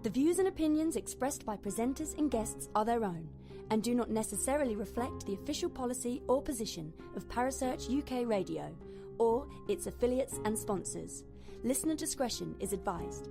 The views and opinions expressed by presenters and guests are their own and do not necessarily reflect the official policy or position of Parasearch UK Radio or its affiliates and sponsors. Listener discretion is advised.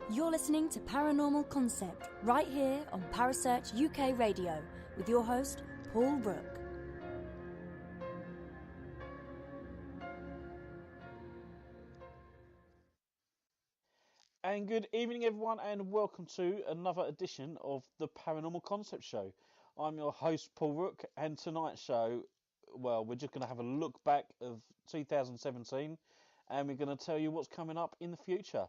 You're listening to Paranormal Concept right here on Parasearch UK Radio with your host, Paul Rook. And good evening, everyone, and welcome to another edition of the Paranormal Concept Show. I'm your host, Paul Rook, and tonight's show, well, we're just going to have a look back of 2017, and we're going to tell you what's coming up in the future.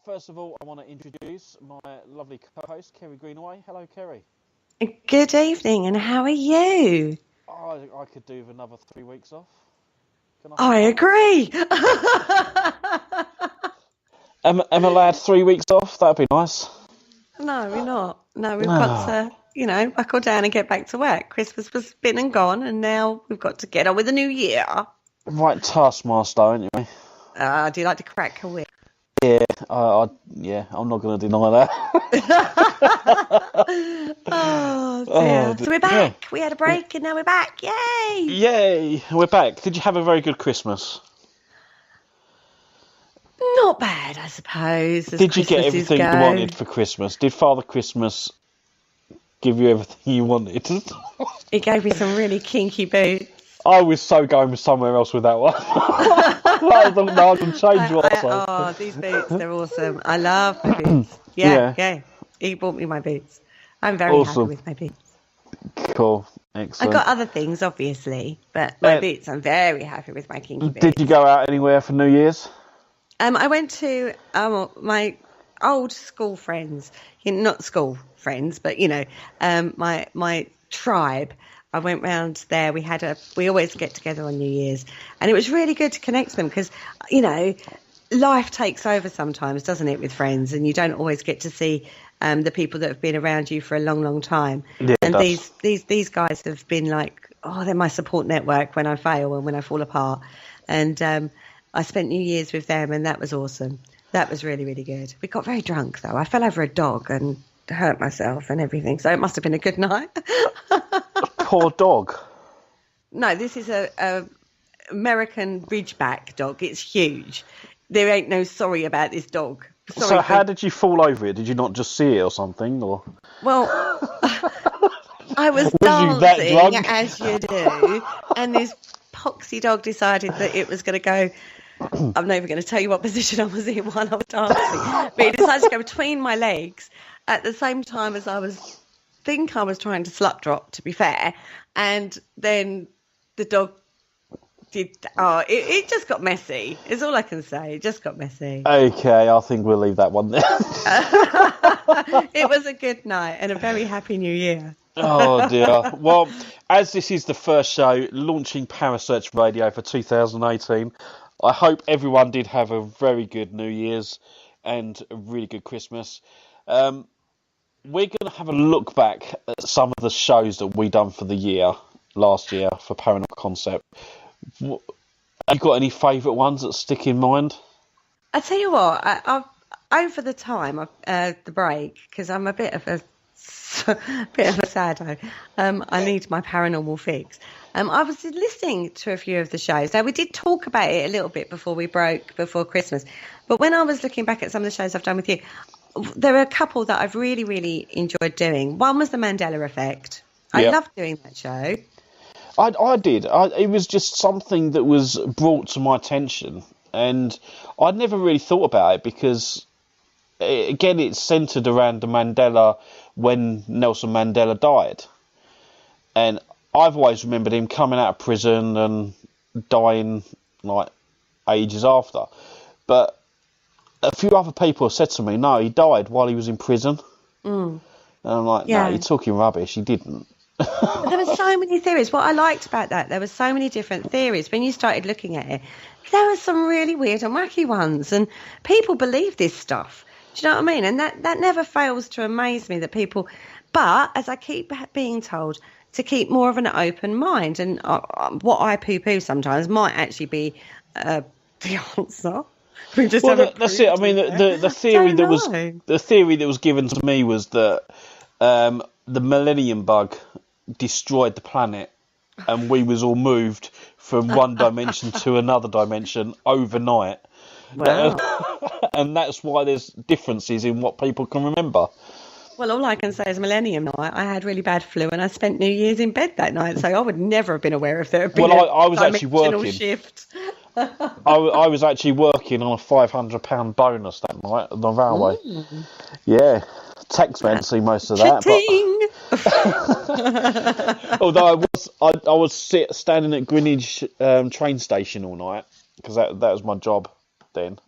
First of all, I want to introduce my lovely co-host, Kerry Greenaway. Hello, Kerry. Good evening, and how are you? I could do with another 3 weeks off. I agree. Am I allowed 3 weeks off? That'd be nice. No, we're not. No, we've got to, buckle down and get back to work. Christmas was been and gone, and now we've got to get on with the new year. Right taskmaster, aren't you? Do you like to crack a whip? Yeah, I'm not going to deny that. Oh, dear. So we're back. Yeah. We had a break and now we're back. Yay! Yay, we're back. Did you have a very good Christmas? Not bad, I suppose. Did you get everything you wanted for Christmas? Did Father Christmas give you everything you wanted? He gave me some really kinky boots. I was so going somewhere else with that one. I can change what I say. Oh, these boots, they're awesome. I love my boots. Yeah. He bought me my boots. I'm very happy with my boots. Cool. Excellent. I got other things, obviously, but my boots, I'm very happy with my kinky boots. Did you go out anywhere for New Year's? I went to my old school friends. Not school friends, but, my tribe. I went round there. We always get together on New Year's, and it was really good to connect to them because, life takes over sometimes, doesn't it, with friends, and you don't always get to see the people that have been around you for a long, long time. Yeah, and these guys have been like, they're my support network when I fail and when I fall apart. And I spent New Year's with them, and that was awesome. That was really, really good. We got very drunk though. I fell over a dog and hurt myself and everything, so it must have been a good night. Poor dog. No, this is a American Ridgeback dog. It's huge. There ain't no sorry about this dog. Sorry, so how did you fall over it? Did you not just see it or something? Or well, I was dancing as you do, and this poxy dog decided that it was going to go. I'm not even going to tell you what position I was in while I was dancing, but it decided to go between my legs at the same time as I was trying to slut drop, to be fair, and then the dog did. It just got messy. Is all I can say. It just got messy. Okay, I think we'll leave that one there. It was a good night and a very happy New Year. Oh dear. Well, as this is the first show launching Parasearch Radio for 2018, I hope everyone did have a very good New Year's and a really good Christmas. We're going to have a look back at some of the shows that we done for the last year for Paranormal Concept. Have you got any favourite ones that stick in mind? I tell you what, I've over the time, the break, because I'm a bit of a saddo. I need my paranormal fix. I was listening to a few of the shows. Now, we did talk about it a little bit before we broke, before Christmas. But when I was looking back at some of the shows I've done with you, there are a couple that I've really, really enjoyed doing. One was the Mandela Effect. I loved doing that show. I did. It was just something that was brought to my attention, and I'd never really thought about it because, again, it's centred around the Mandela when Nelson Mandela died. And I've always remembered him coming out of prison and dying like ages after. But a few other people have said to me, no, he died while he was in prison. And I'm like, no, you're talking rubbish. He didn't. But there were so many theories. What I liked about that, there were so many different theories. When you started looking at it, there were some really weird and wacky ones. And people believe this stuff. Do you know what I mean? And that never fails to amaze me that people... But, as I keep being told, to keep more of an open mind. And what I poo-poo sometimes might actually be the answer. That's it. I mean, the theory that was given to me was that the Millennium Bug destroyed the planet, and we was all moved from one dimension to another dimension overnight. Wow. And that's why there's differences in what people can remember. Well, all I can say is Millennium Night, I had really bad flu and I spent New Year's in bed that night, so I would never have been aware if there had been I was actually working. Shift. I was actually working on a £500 bonus that night on the railway. Yeah, tax man to see most of that. But... Although I was standing at Greenwich train station all night, because that was my job then.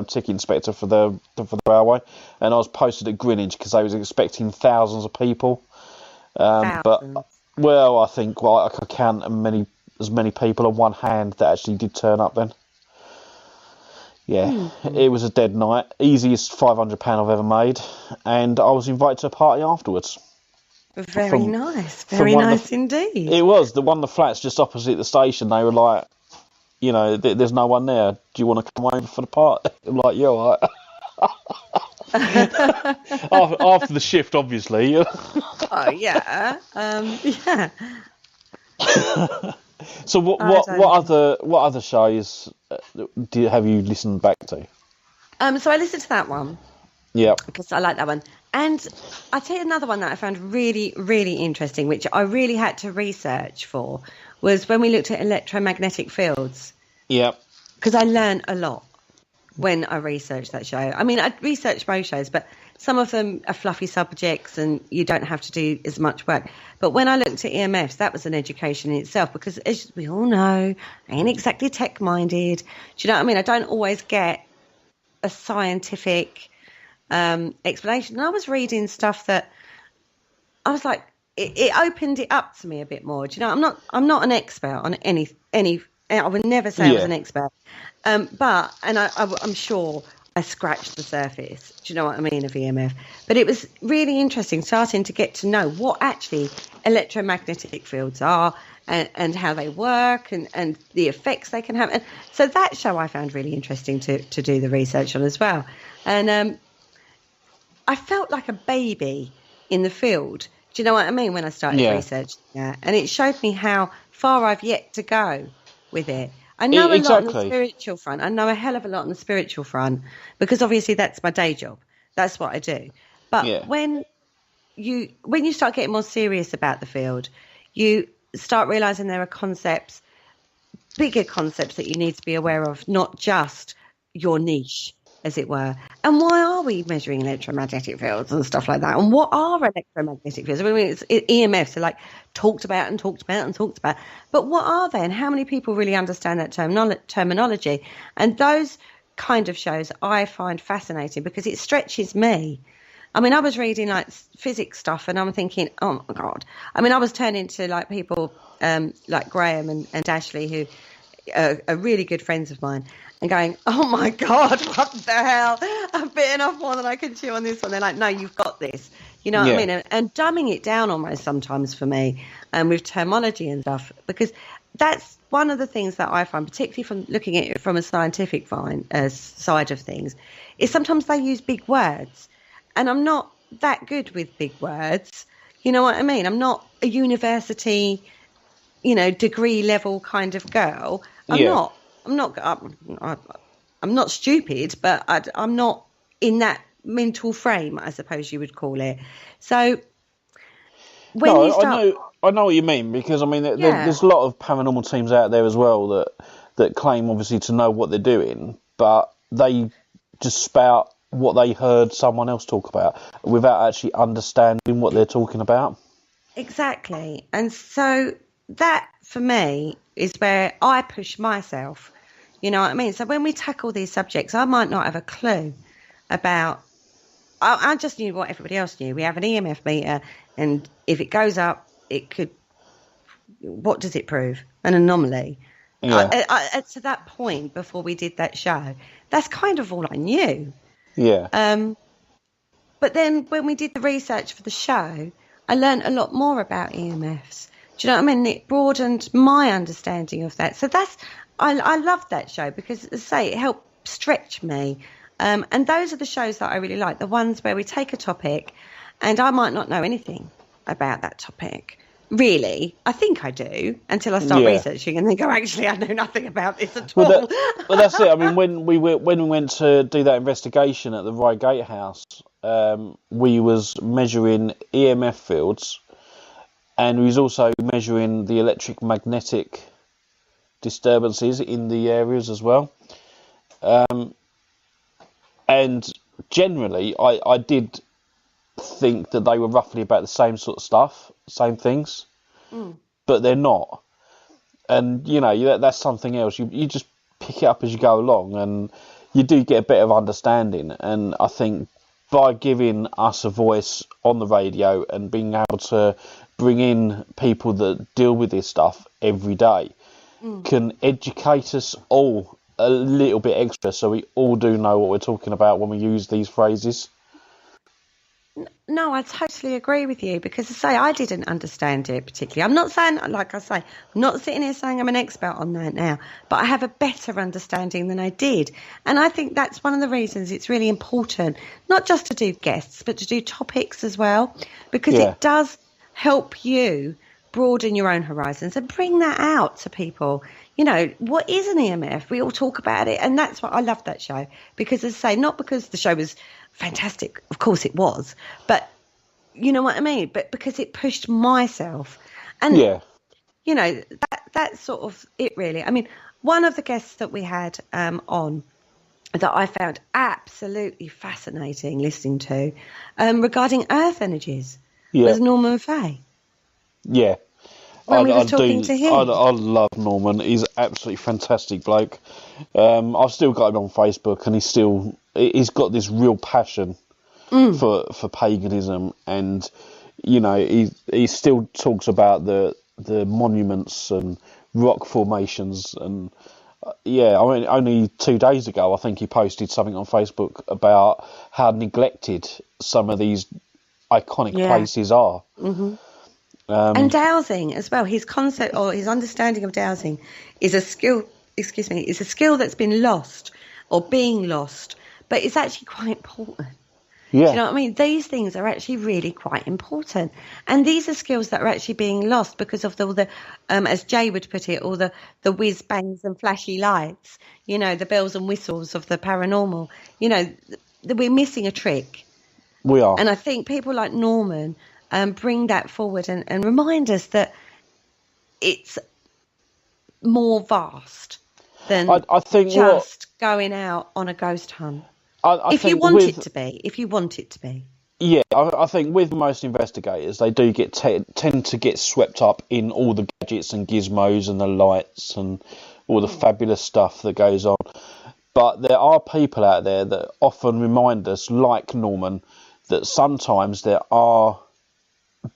Ticket inspector for the railway, and I was posted at Greenwich because I was expecting thousands of people. But I think I could count as many people on one hand that actually did turn up then. Yeah, It was a dead night. Easiest £500 I've ever made, and I was invited to a party afterwards. Very nice indeed. It was one of the flats just opposite the station. They were like, you know, there's no one there. Do you want to come over for the party? I'm like, yeah, all right. After the shift, obviously. Oh yeah, yeah. So what other shows have you listened back to? So I listened to that one. Yeah. Because I like that one. And I'll tell you another one that I found really, really interesting, which I really had to research for, was when we looked at electromagnetic fields. Yeah. Because I learned a lot when I researched that show. I mean, I researched most shows, but some of them are fluffy subjects and you don't have to do as much work. But when I looked at EMFs, that was an education in itself, because as we all know, I ain't exactly tech-minded. Do you know what I mean? I don't always get a scientific explanation. And I was reading stuff that I was like, it opened it up to me a bit more. Do you know, I'm not an expert on any. I would never say I was an expert, but I'm sure I scratched the surface. Do you know what I mean, of EMF? But it was really interesting starting to get to know what actually electromagnetic fields are and how they work and the effects they can have. And so that show I found really interesting to do the research on as well. And I felt like a baby in the field. Do you know what I mean, when I started researching that? And it showed me how far I've yet to go with it. I know a lot on the spiritual front. I know a hell of a lot on the spiritual front, because obviously that's my day job. That's what I do. But when you start getting more serious about the field, you start realising there are concepts, bigger concepts that you need to be aware of, not just your niche, as it were. And why are we measuring electromagnetic fields and stuff like that? And what are electromagnetic fields? I mean, EMFs are like talked about. But what are they, and how many people really understand that terminology? And those kind of shows I find fascinating because it stretches me. I mean, I was reading like physics stuff and I'm thinking, oh my God. I mean, I was turning to like people like Graham and Ashley, who are really good friends of mine, and going, oh my God, what the hell? I've bitten off more than I can chew on this one. They're like, no, you've got this. You know what I mean? And dumbing it down almost sometimes for me, with terminology and stuff, because that's one of the things that I find, particularly from looking at it from a scientific side of things, is sometimes they use big words. And I'm not that good with big words. You know what I mean? I'm not a university, degree level kind of girl. I'm not stupid, but I'm not in that mental frame, I suppose you would call it. So I know what you mean, because I mean there's a lot of paranormal teams out there as well that claim obviously to know what they're doing, but they just spout what they heard someone else talk about without actually understanding what they're talking about. Exactly. And so that for me is where I push myself. You know what I mean? So when we tackle these subjects, I might not have a clue about. I just knew what everybody else knew. We have an EMF meter, and if it goes up, it could. What does it prove? An anomaly. Yeah. To that point, before we did that show, that's kind of all I knew. Yeah. But then when we did the research for the show, I learned a lot more about EMFs. Do you know what I mean? It broadened my understanding of that. So I loved that show because, as I say, it helped stretch me. And those are the shows that I really like, the ones where we take a topic and I might not know anything about that topic. Really, I think I do until I start researching and then go, actually, I know nothing about this at all. Well, that's it. I mean, when we went to do that investigation at the Rye Gatehouse, we was measuring EMF fields, and we was also measuring the electromagnetic disturbances in the areas as well. And generally, I did think that they were roughly about the same sort of stuff, same things, but they're not. And, you know, that's something else. You just pick it up as you go along, and you do get a bit of understanding. And I think by giving us a voice on the radio and being able to bring in people that deal with this stuff every day can educate us all a little bit extra, so we all do know what we're talking about when we use these phrases. No, I totally agree with you because, as I say, I didn't understand it particularly. I'm not saying, like I say, I'm not sitting here saying I'm an expert on that now, but I have a better understanding than I did. And I think that's one of the reasons it's really important, not just to do guests, but to do topics as well, because it does help you broaden your own horizons and bring that out to people. You know, what is an EMF? We all talk about it. And that's why I love that show. Because, as I say, not because the show was fantastic, of course it was, but you know what I mean? But because it pushed myself. And, you know, that's sort of it, really. I mean, one of the guests that we had on that I found absolutely fascinating listening to regarding earth energies was Norman Fay. Yeah. When we were talking to him. I love Norman. He's an absolutely fantastic bloke. I've still got him on Facebook, and he's got this real passion for paganism, and you know he still talks about the monuments and rock formations, and I mean, only 2 days ago I think he posted something on Facebook about how neglected some of these iconic places are. And dowsing as well. His concept or his understanding of dowsing is a skill. Is a skill that's been lost or being lost, but it's actually quite important. Yeah. Do you know what I mean? These things are actually really quite important, and these are skills that are actually being lost because of all the as Jay would put it, all the whiz bangs and flashy lights. You know, the bells and whistles of the paranormal. You know, we're missing a trick. We are, and I think people like Norman. Bring that forward and remind us that it's more vast than I think just going out on a ghost hunt. If you want it to be. Yeah, I think with most investigators, they do tend to get swept up in all the gadgets and gizmos and the lights and all the fabulous stuff that goes on. But there are people out there that often remind us, like Norman, that sometimes there are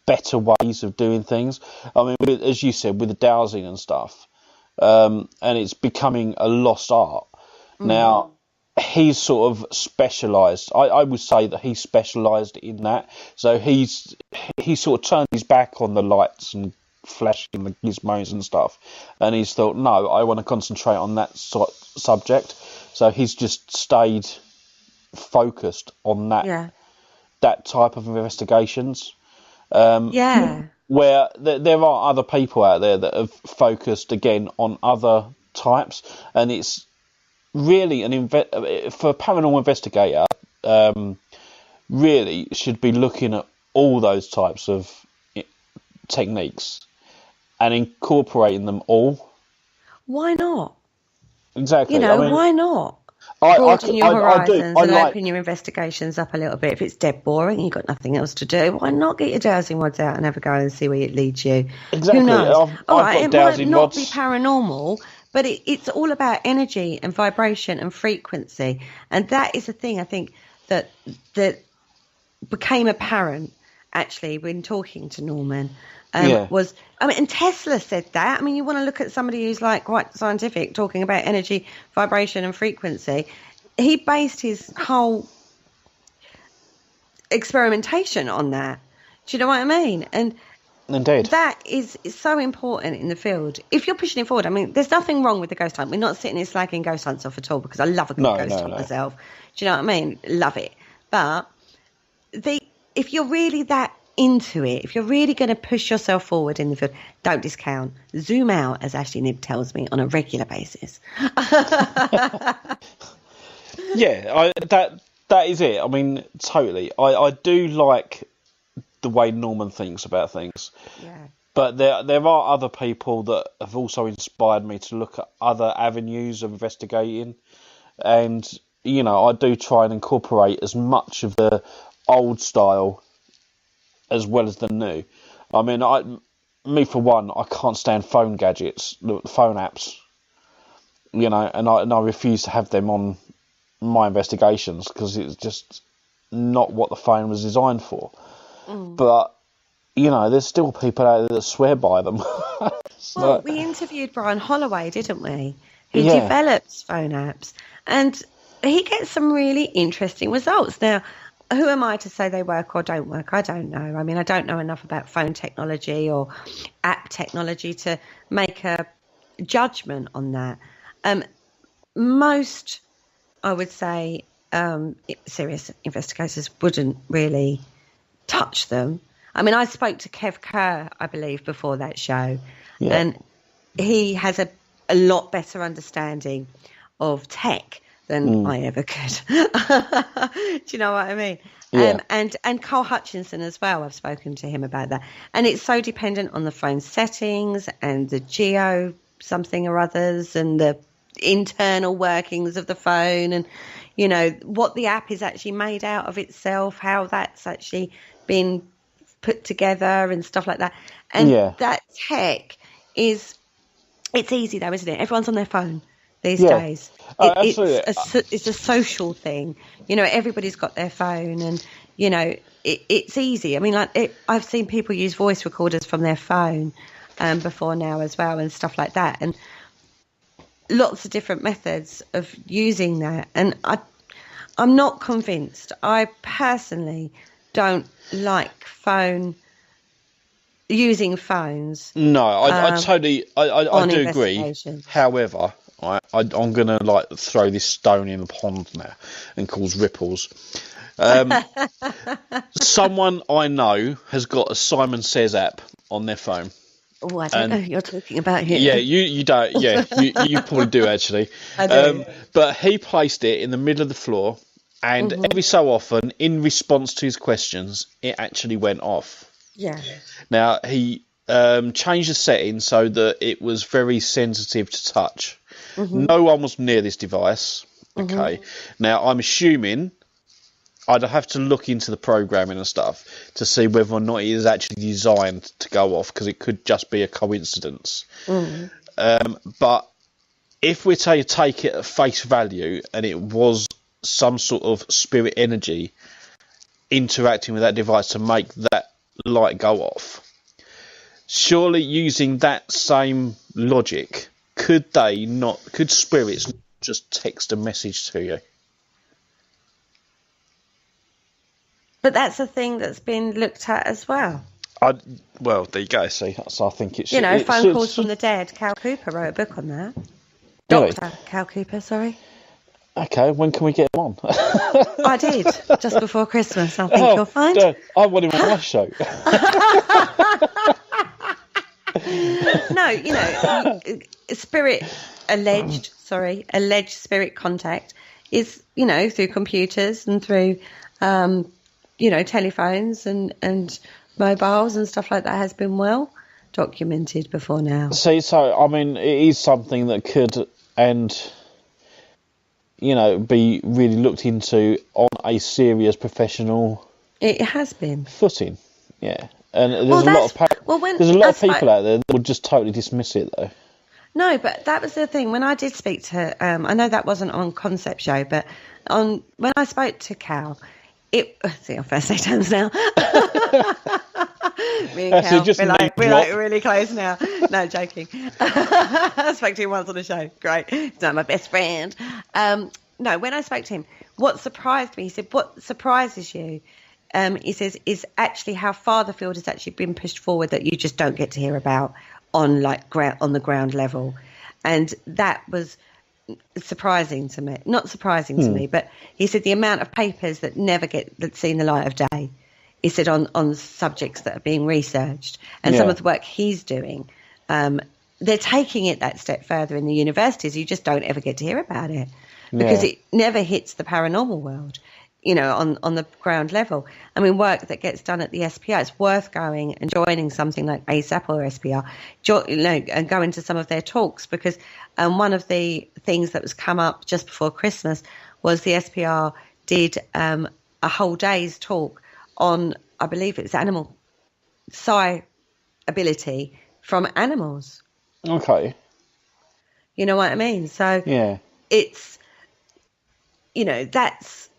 better ways of doing things. I mean, as you said, with the dowsing and stuff, and it's becoming a lost art. Now, he's sort of specialised. I would say that he's specialised in that. So he sort of turned his back on the lights and flashing the gizmos and stuff, and he's thought, no, I want to concentrate on that subject. So he's just stayed focused on that type of investigations. Where there are other people out there that have focused again on other types, and it's really for a paranormal investigator, really should be looking at all those types of techniques and incorporating them all. Why not? Exactly. You know, I mean, why not? Broaden your horizons and open your investigations up a little bit. If it's dead boring, you've got nothing else to do, why not get your dowsing rods out and have a go and see where it leads you? Exactly. Who knows? I've got it dowsing might not rods. be paranormal, But it's all about energy and vibration and frequency. And that is the thing I think that became apparent actually when talking to Norman. Was, I mean, and Tesla said that. I mean, you want to look at somebody who's like quite scientific, talking about energy, vibration and frequency. He based his whole experimentation on that. Do you know what I mean? And indeed, that is so important in the field. If you're pushing it forward, I mean, there's nothing wrong with the ghost hunt. We're not sitting here slagging ghost hunts off at all, because I love a good ghost hunt myself. Do you know what I mean? Love it. But if you're really that into it, if you're really going to push yourself forward in the field, don't discount. Zoom out, as Ashley Nib tells me, on a regular basis. Yeah, that is it. I mean, totally. I do like the way Norman thinks about things. Yeah. But there are other people that have also inspired me to look at other avenues of investigating. And, you know, I do try and incorporate as much of the old style as well as the new. I mean, me for one, I can't stand phone gadgets, phone apps. You know, and I refuse to have them on my investigations because it's just not what the phone was designed for. But, you know, there's still people out there that swear by them. Well, we interviewed Brian Holloway, didn't we? Who develops phone apps. And he gets some really interesting results. Now, who am I to say they work or don't work? I don't know. I mean, I don't know enough about phone technology or app technology to make a judgment on that. Most, I would say, serious investigators wouldn't really touch them. I mean, I spoke to Kev Kerr, I believe, before that show, and he has a lot better understanding of tech than I ever could. Do you know what I mean? Yeah. And Carl Hutchinson as well. I've spoken to him about that. And it's so dependent on the phone settings and the geo something or others and the internal workings of the phone and, you know, what the app is actually made out of itself, how that's actually been put together and stuff like that. And that tech it's easy though, isn't it? Everyone's on their phone these days. It's a social thing. You know, everybody's got their phone and, you know, it's easy. I mean, I've seen people use voice recorders from their phone before now as well and stuff like that. And lots of different methods of using that. And I'm not convinced. I personally don't like using phones. No, I totally, I do agree. However, I'm going to throw this stone in the pond now and cause ripples. Someone I know has got a Simon Says app on their phone. Oh, I don't know who you're talking about here. Yeah, you don't. Yeah, you probably do actually. I do. But he placed it in the middle of the floor, and every so often, in response to his questions, it actually went off. Yeah. Now he changed the setting so that it was very sensitive to touch. No one was near this device. Okay. Now I'm assuming I'd have to look into the programming and stuff to see whether or not it is actually designed to go off, because it could just be a coincidence. But if we take it at face value and it was some sort of spirit energy interacting with that device to make that light go off, surely using that same logic, could spirits just text a message to you? But that's a thing that's been looked at as well. Well, there you go. See, so I think it's... You know, phone calls from the dead. Cal Cooper wrote a book on that. Really? Dr. Cal Cooper, sorry. Okay, when can we get him on? I did, just before Christmas. I think you'll find. I want him on my show. No, you know, alleged spirit contact is, you know, through computers and through, you know, telephones and mobiles and stuff like that has been well documented before now. See, so, I mean, it is something that could, and, you know, be really looked into on a serious professional... It has been. ...footing, yeah. And there's a lot of people out there that would just totally dismiss it, though. No, but that was the thing. When I did speak to, I know that wasn't on Concept Show, but when I spoke to Cal, see, our first day terms now. Me and Cal, we're like really close now. No, joking. I spoke to him once on the show. Great. He's not my best friend. No, when I spoke to him, what surprised me, he said, what surprises you, he says, is actually how far the field has actually been pushed forward that you just don't get to hear about on the ground level. And that was surprising to me. Not surprising to me, but he said the amount of papers that seen the light of day, he said on subjects that are being researched, and some of the work he's doing, they're taking it that step further in the universities. You just don't ever get to hear about it because it never hits the paranormal world, on the ground level. I mean, work that gets done at the SPR, it's worth going and joining something like ASAP or SPR, and going to some of their talks, because one of the things that was come up just before Christmas was the SPR did a whole day's talk on, I believe it's animal psi ability from animals. Okay. You know what I mean? So it's, that's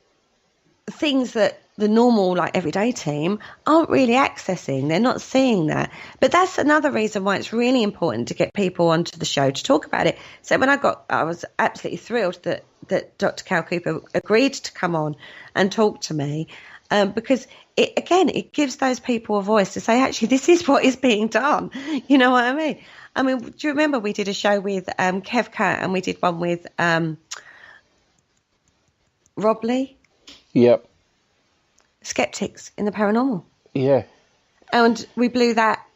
things that the normal, like, everyday team aren't really accessing. They're not seeing that. But that's another reason why it's really important to get people onto the show to talk about it. So when I was absolutely thrilled that Dr. Cal Cooper agreed to come on and talk to me, because it gives those people a voice to say, actually, this is what is being done. You know what I mean? I mean, do you remember we did a show with Kev Cat, and we did one with Rob Lee? Yep. Skeptics in the paranormal. Yeah. And we blew that,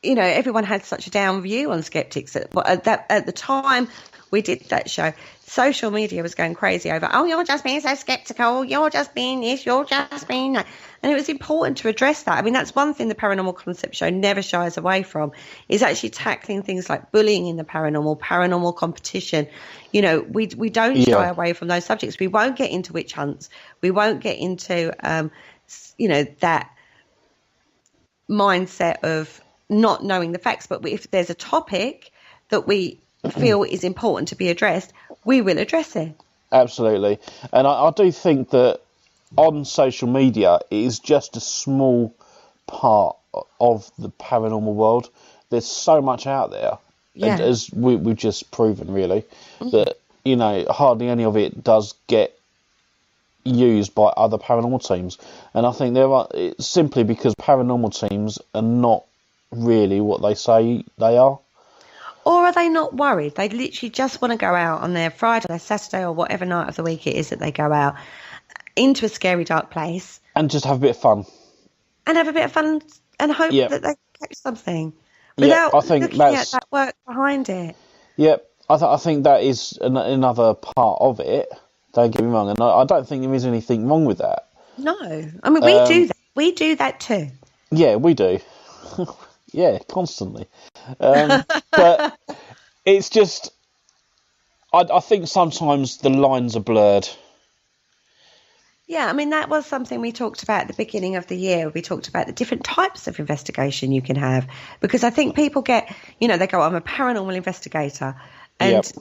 everyone had such a down view on skeptics. At the time we did that show, social media was going crazy over, oh, you're just being so skeptical, you're just being this, you're just being that. And it was important to address that. I mean, that's one thing the Paranormal Concept Show never shies away from, is actually tackling things like bullying in the paranormal competition. We don't shy away from those subjects. We won't get into witch hunts. We won't get into, that mindset of not knowing the facts. But if there's a topic that we feel is important to be addressed, we will address it. Absolutely. And I do think that on social media, it is just a small part of the paranormal world. There's so much out there, as we've just proven, really, that, hardly any of it does get used by other paranormal teams. And I think it's simply because paranormal teams are not really what they say they are. Or are they not worried? They literally just want to go out on their Friday, their Saturday, or whatever night of the week it is that they go out into a scary, dark place. And just have a bit of fun. And hope that they catch something without looking at that work behind it. Yep. I think that is another part of it. Don't get me wrong. And I don't think there is anything wrong with that. No. I mean, we do that. We do that too. Yeah, we do. Yeah, constantly. But it's just, I think sometimes the lines are blurred. Yeah, I mean, that was something we talked about at the beginning of the year. We talked about the different types of investigation you can have. Because I think people get, they go, I'm a paranormal investigator. And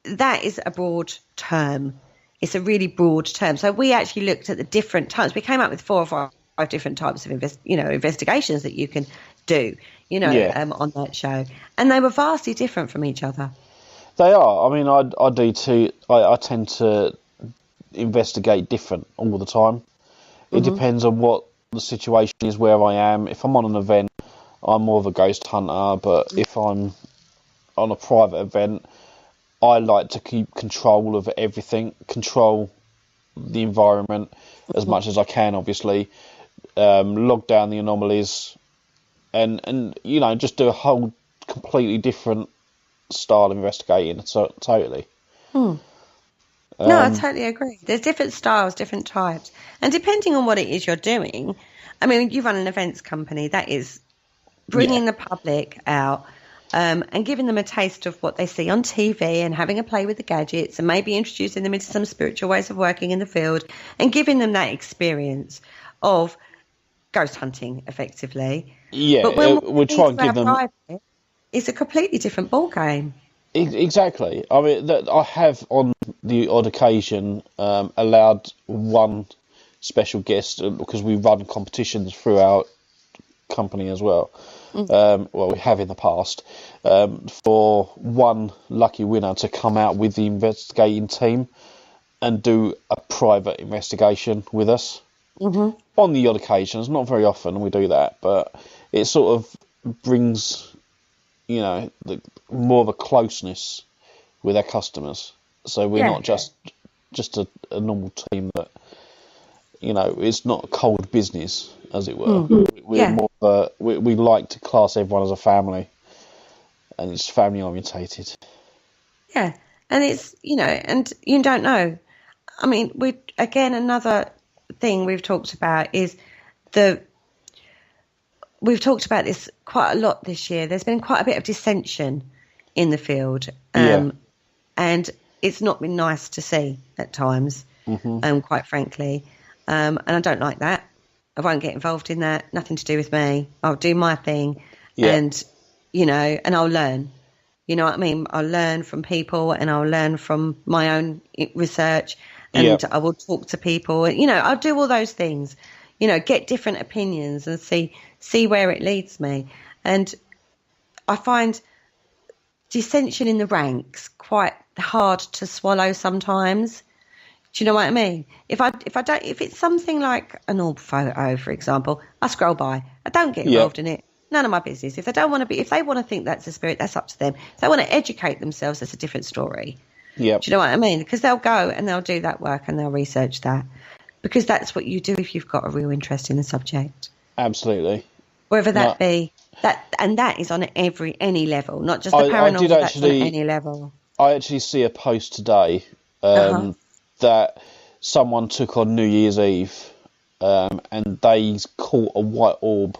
that is a broad term. It's a really broad term. So we actually looked at the different types. We came up with 4 or 5 different types of investigations that you can do, on that show. And they were vastly different from each other. They are. I mean, I do too. I tend to investigate different all the time. It depends on what the situation is, where I am. If I'm on an event, I'm more of a ghost hunter, but if I'm on a private event, I like to keep control of everything, control the environment as much as I can, obviously, log down the anomalies, and just do a whole completely different style of investigating. So totally. No, I totally agree. There's different styles, different types. And depending on what it is you're doing, I mean, you run an events company, that is bringing the public out and giving them a taste of what they see on TV and having a play with the gadgets and maybe introducing them into some spiritual ways of working in the field and giving them that experience of ghost hunting, effectively. Yeah, but when we'll try and give them... Private, it's a completely different ball game. Exactly. I mean, that I have on the odd occasion allowed one special guest because we run competitions through our company as well. Well, we have in the past for one lucky winner to come out with the investigating team and do a private investigation with us. On the odd occasions, not very often we do that, but it sort of brings, more of a closeness with our customers. So we're not just a normal team that, it's not cold business, as it were. We're more of we like to class everyone as a family, and it's family orientated. Yeah, and it's, and you don't know. I mean, another thing we've talked about is we've talked about this quite a lot this year. There's been quite a bit of dissension in the field, and it's not been nice to see at times, quite frankly. And I don't like that. I won't get involved in that. Nothing to do with me. I'll do my thing, and and I'll learn. You know what I mean? I'll learn from people, and I'll learn from my own research, and I will talk to people. I'll do all those things. Get different opinions and see where it leads me. And I find dissension in the ranks quite hard to swallow sometimes. Do you know what I mean? If it's something like an orb photo, for example, I scroll by. I don't get involved in it. None of my business. If they want to think that's a spirit, that's up to them. If they want to educate themselves, that's a different story. Yeah. Do you know what I mean? Because they'll go and they'll do that work and they'll research that. Because that's what you do if you've got a real interest in the subject. Absolutely. Whether that be that, and that is on any level, not just the paranormal. That's on any level. I actually see a post today that someone took on New Year's Eve, and they caught a white orb,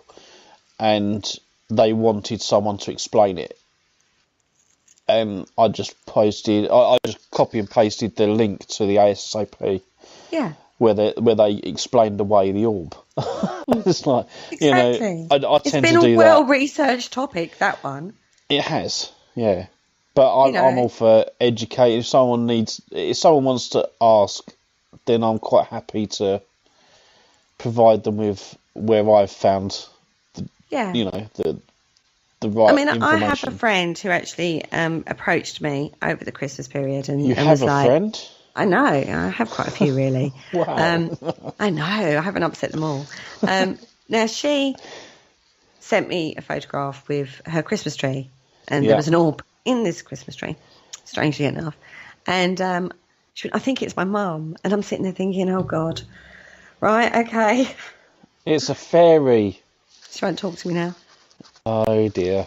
and they wanted someone to explain it. And I just I just copy and pasted the link to the ASAP. Yeah. Where they explained away the orb. It's like, exactly. I tend to do that. It's been a well-researched topic, that one. It has, yeah. But I'm all for educating. If someone wants to ask, then I'm quite happy to provide them with where I've found, the right information. I have a friend who actually approached me over the Christmas period, and you have a friend. I know. I have quite a few, really. Wow. I know. I haven't upset them all. Now, she sent me a photograph with her Christmas tree, and there was an orb in this Christmas tree, strangely enough. And she went, I think it's my mum. And I'm sitting there thinking, oh, God. Right, okay. It's a fairy. She won't talk to me now. Oh, dear.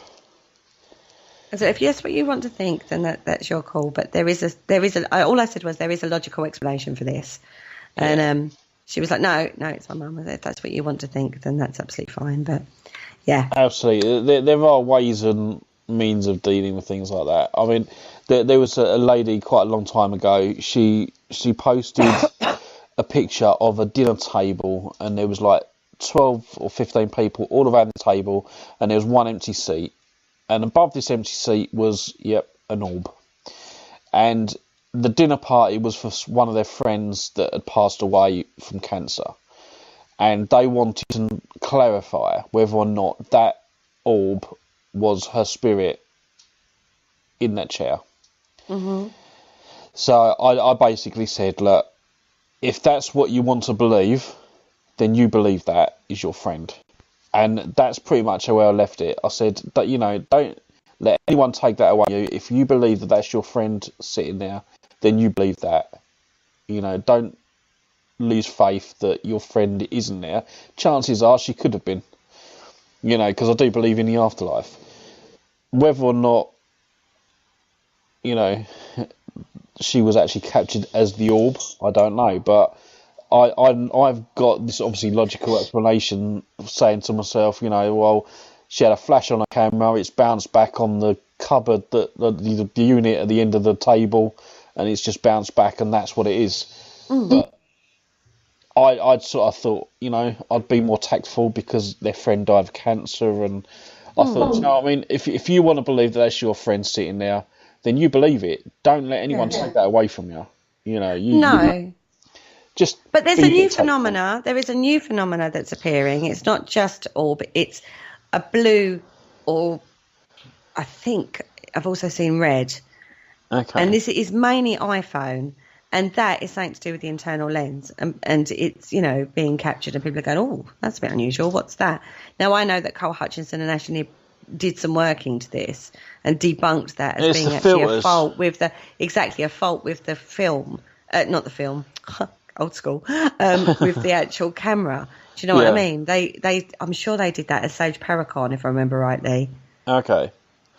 So if that's what you want to think, then that's your call. But there is all I said was there is a logical explanation for this. And she was like, no, it's my mum. If that's what you want to think, then that's absolutely fine. But yeah. Absolutely. There are ways and means of dealing with things like that. I mean, there was a lady quite a long time ago. She posted a picture of a dinner table, and there was like 12 or 15 people all around the table, and there was one empty seat. And above this empty seat was, an orb. And the dinner party was for one of their friends that had passed away from cancer. And they wanted to clarify whether or not that orb was her spirit in that chair. Mm-hmm. So I basically said, look, if that's what you want to believe, then you believe that is your friend. And that's pretty much how I left it. I said, that, don't let anyone take that away from you. If you believe that that's your friend sitting there, then you believe that. Don't lose faith that your friend isn't there. Chances are she could have been. Because I do believe in the afterlife. Whether or not, she was actually captured as the orb, I don't know. But I've got this obviously logical explanation saying to myself, well, she had a flash on her camera, it's bounced back on the cupboard, the unit at the end of the table, and it's just bounced back, and that's what it is. Mm-hmm. But I'd sort of thought, I'd be more tactful because their friend died of cancer, and I thought, if you want to believe that that's your friend sitting there, then you believe it. Don't let anyone Yeah. take that away from you. You know, No. just. But there's be a new tactful. phenomena. There is a new phenomena that's appearing. It's not just orb. It's a blue, or I think I've also seen red. Okay. And this is mainly iPhone, and that is something to do with the internal lens, and it's, you know, being captured, and people are going, oh, that's a bit unusual. What's that? Now, I know that Cole Hutchinson and Ashley did some work into this and debunked that as It's being the actually filters. a fault with the film, not the film, old school, with the actual camera. Do you know what I mean? I'm sure they did that as Sage Paracon, if I remember rightly. Okay.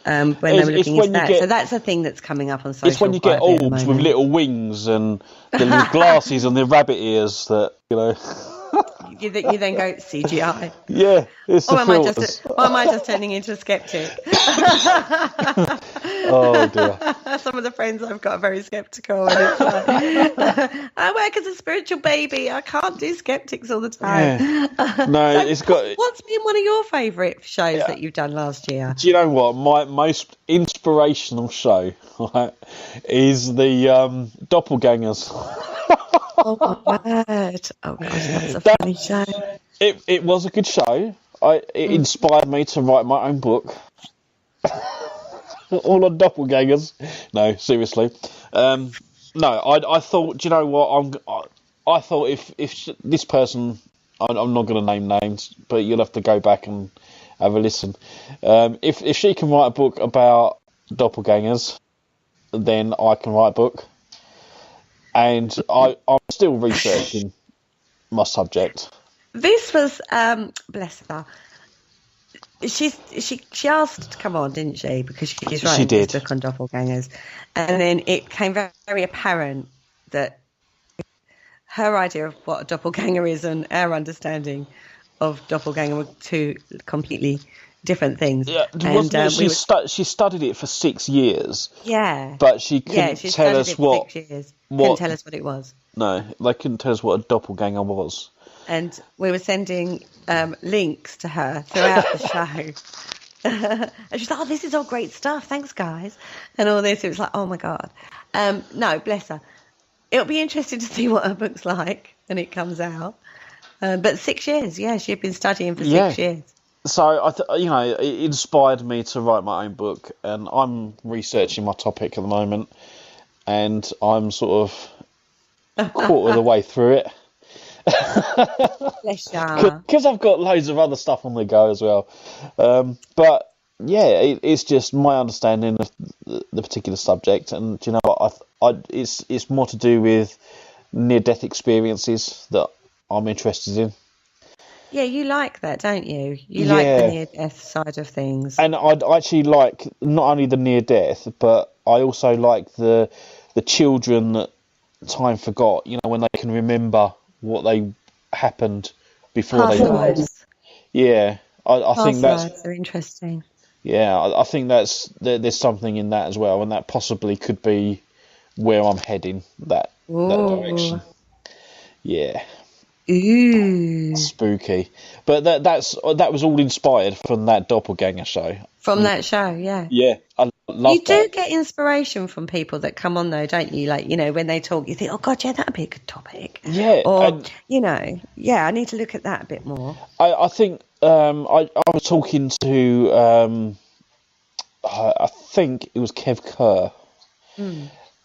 When they were looking into that. So that's a thing that's coming up on social. It's when you get orbs with little wings and the little glasses and the rabbit ears that, you know. You then go CGI. Yeah, it's the filters. Or am I just turning into a skeptic? Oh dear. Some of the friends I've got are very skeptical, and it's like, I work as a spiritual baby. I can't do skeptics all the time. Yeah. No, So it's got. What's been one of your favourite shows that you've done last year? Do you know what? My most inspirational show, right, is the Doppelgangers. Oh my word! Oh gosh, that's a funny show. It was a good show. It inspired me to write my own book. All on doppelgangers. No, seriously. No, I thought. Do you know what? I thought if this person, I'm not going to name names, but you'll have to go back and have a listen. If she can write a book about doppelgangers, then I can write a book. And I'm still researching my subject. This was bless her. She asked to come on, didn't she? Because she's writing this book on doppelgangers, and then it became very, very apparent that her idea of what a doppelganger is and our understanding of doppelganger were two completely different things. Yeah, she studied it for 6 years. Yeah, but she couldn't tell us what. 6 years. Couldn't tell us what it was. No, they couldn't tell us what a doppelganger was. And we were sending links to her throughout the show. And she's like, oh, this is all great stuff. Thanks, guys. And all this. It was like, oh, my God. No, bless her. It'll be interesting to see what her book's like when it comes out. But 6 years, yeah, she'd been studying for 6 years. So, it inspired me to write my own book. And I'm researching my topic at the moment. And I'm sort of quarter of the way through it. Bless you. Because I've got loads of other stuff on the go as well. But yeah, it's just my understanding of the particular subject, and you know what, it's more to do with near-death experiences that I'm interested in. Yeah, you like that, don't you? You like the near-death side of things. And I'd actually like not only the near-death, but I also like the children that time forgot. You know, when they can remember what they happened before they died. Yeah, I think they're interesting. Yeah, I think there's something in that as well, and that possibly could be where I'm heading, that direction. Yeah. Ooh. Spooky. But that was all inspired from that doppelganger show. From that show, yeah. Yeah, I love You do get inspiration from people that come on, though, don't you? Like, you know, when they talk, you think, oh, God, yeah, that'd be a good topic. Yeah. Or, you know, I need to look at that a bit more. I think I was talking to, I think it was Kev Kerr,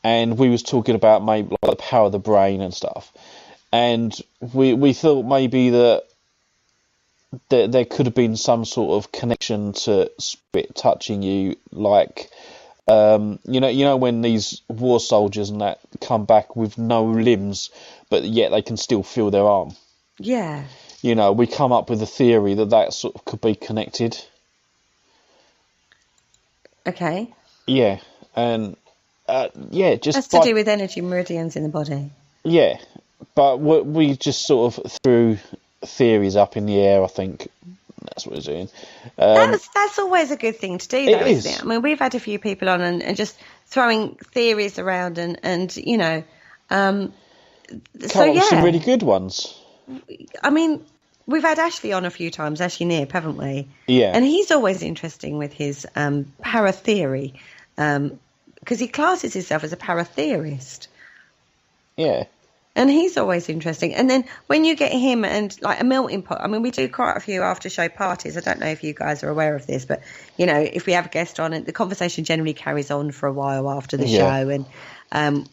and we was talking about maybe like the power of the brain and stuff. And we thought maybe that there could have been some sort of connection to spirit touching you, like you know when these war soldiers and that come back with no limbs, but yet they can still feel their arm. Yeah. You know, we come up with a theory that sort of could be connected. Okay. Yeah, and just that's to do with energy meridians in the body. Yeah. But we just sort of threw theories up in the air, I think. That's what we're doing. That's always a good thing to do, though, isn't it? I mean, we've had a few people on and just throwing theories around and you know. Come up with some really good ones. I mean, we've had Ashley on a few times, Ashley Neep, haven't we? Yeah. And he's always interesting with his para theory because he classes himself as a paratheorist. Yeah. And he's always interesting. And then when you get him and like a melting pot, I mean, we do quite a few after show parties. I don't know if you guys are aware of this, but, you know, if we have a guest on, the conversation generally carries on for a while after the show. And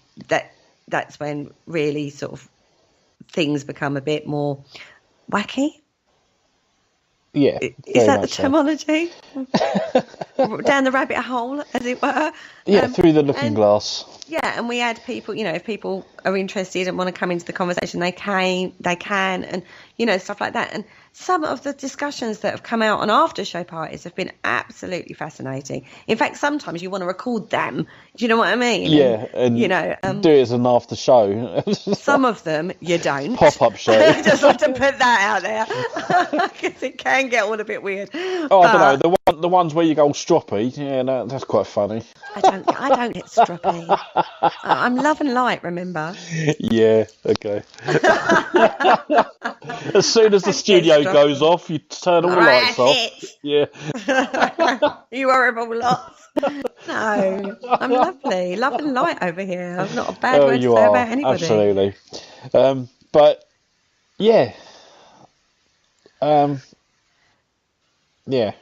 that's when really sort of things become a bit more wacky. Yeah. Is that the terminology? Down the rabbit hole, as it were. Yeah, through the looking glass. Yeah, and we had people, you know, if people are interested and want to come into the conversation, they can, and, you know, stuff like that. And some of the discussions that have come out on after show parties have been absolutely fascinating. In fact, sometimes you want to record them. Do you know what I mean? Yeah, and you know, do it as an after show. Some of them you don't. Pop-up show. I just like to put that out there because it can get all a bit weird. Oh, I don't know, the ones where you go stroppy. Yeah, no, that's quite funny. I don't get stroppy. I'm love and light, remember? Yeah, okay. As soon as the studio goes off, you turn all the lights off. Yeah. You horrible lots. No, I'm lovely. Love and light over here. I'm not a bad word to say about anybody. Absolutely. But, yeah. Yeah.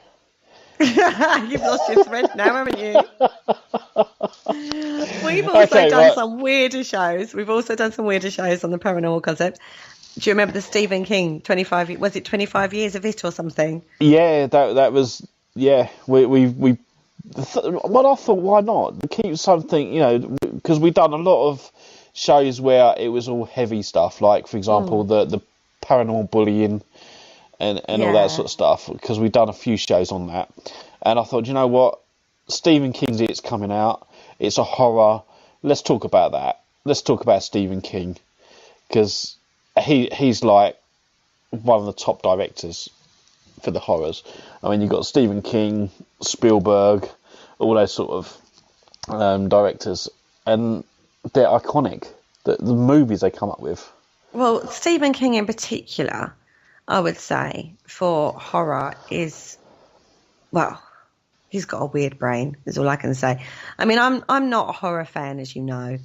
You've lost your thread now, haven't you? We've also done some weirder shows. We've also done some weirder shows on the paranormal concept. Do you remember the Stephen King 25 years of it or something? Yeah, that was, yeah. Well, I thought, why not? Keep something, you know, because we've done a lot of shows where it was all heavy stuff, like, for example, the paranormal bullying and all that sort of stuff, because we've done a few shows on that. And I thought, you know what? Stephen King's It's coming out. It's a horror. Let's talk about that. Let's talk about Stephen King, because he's like one of the top directors for the horrors. I mean, you've got Stephen King, Spielberg, all those sort of directors, and they're iconic. The movies they come up with. Well, Stephen King in particular, I would say, for horror is, well, he's got a weird brain, is all I can say. I mean, I'm not a horror fan, as you know,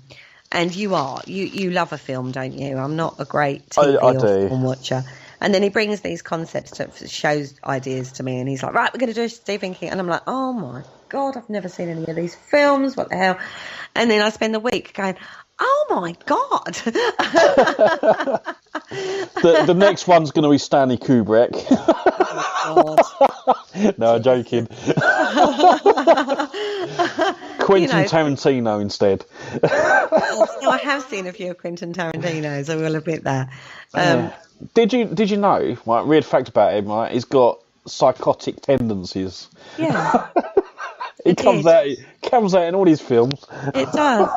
and you are. You love a film, don't you? I'm not a great TV or film watcher. And then he brings these concepts, shows ideas to me, and he's like, right, we're going to do a Stephen King. And I'm like, oh my God, I've never seen any of these films. What the hell? And then I spend the week going, oh my God. the next one's going to be Stanley Kubrick. Oh God. No, I'm joking. Quentin Tarantino instead. I have seen a few of Quentin Tarantino's, I will admit that. Did you know, right, weird fact about him, right, he's got psychotic tendencies. Yeah. It comes out in all his films. It does.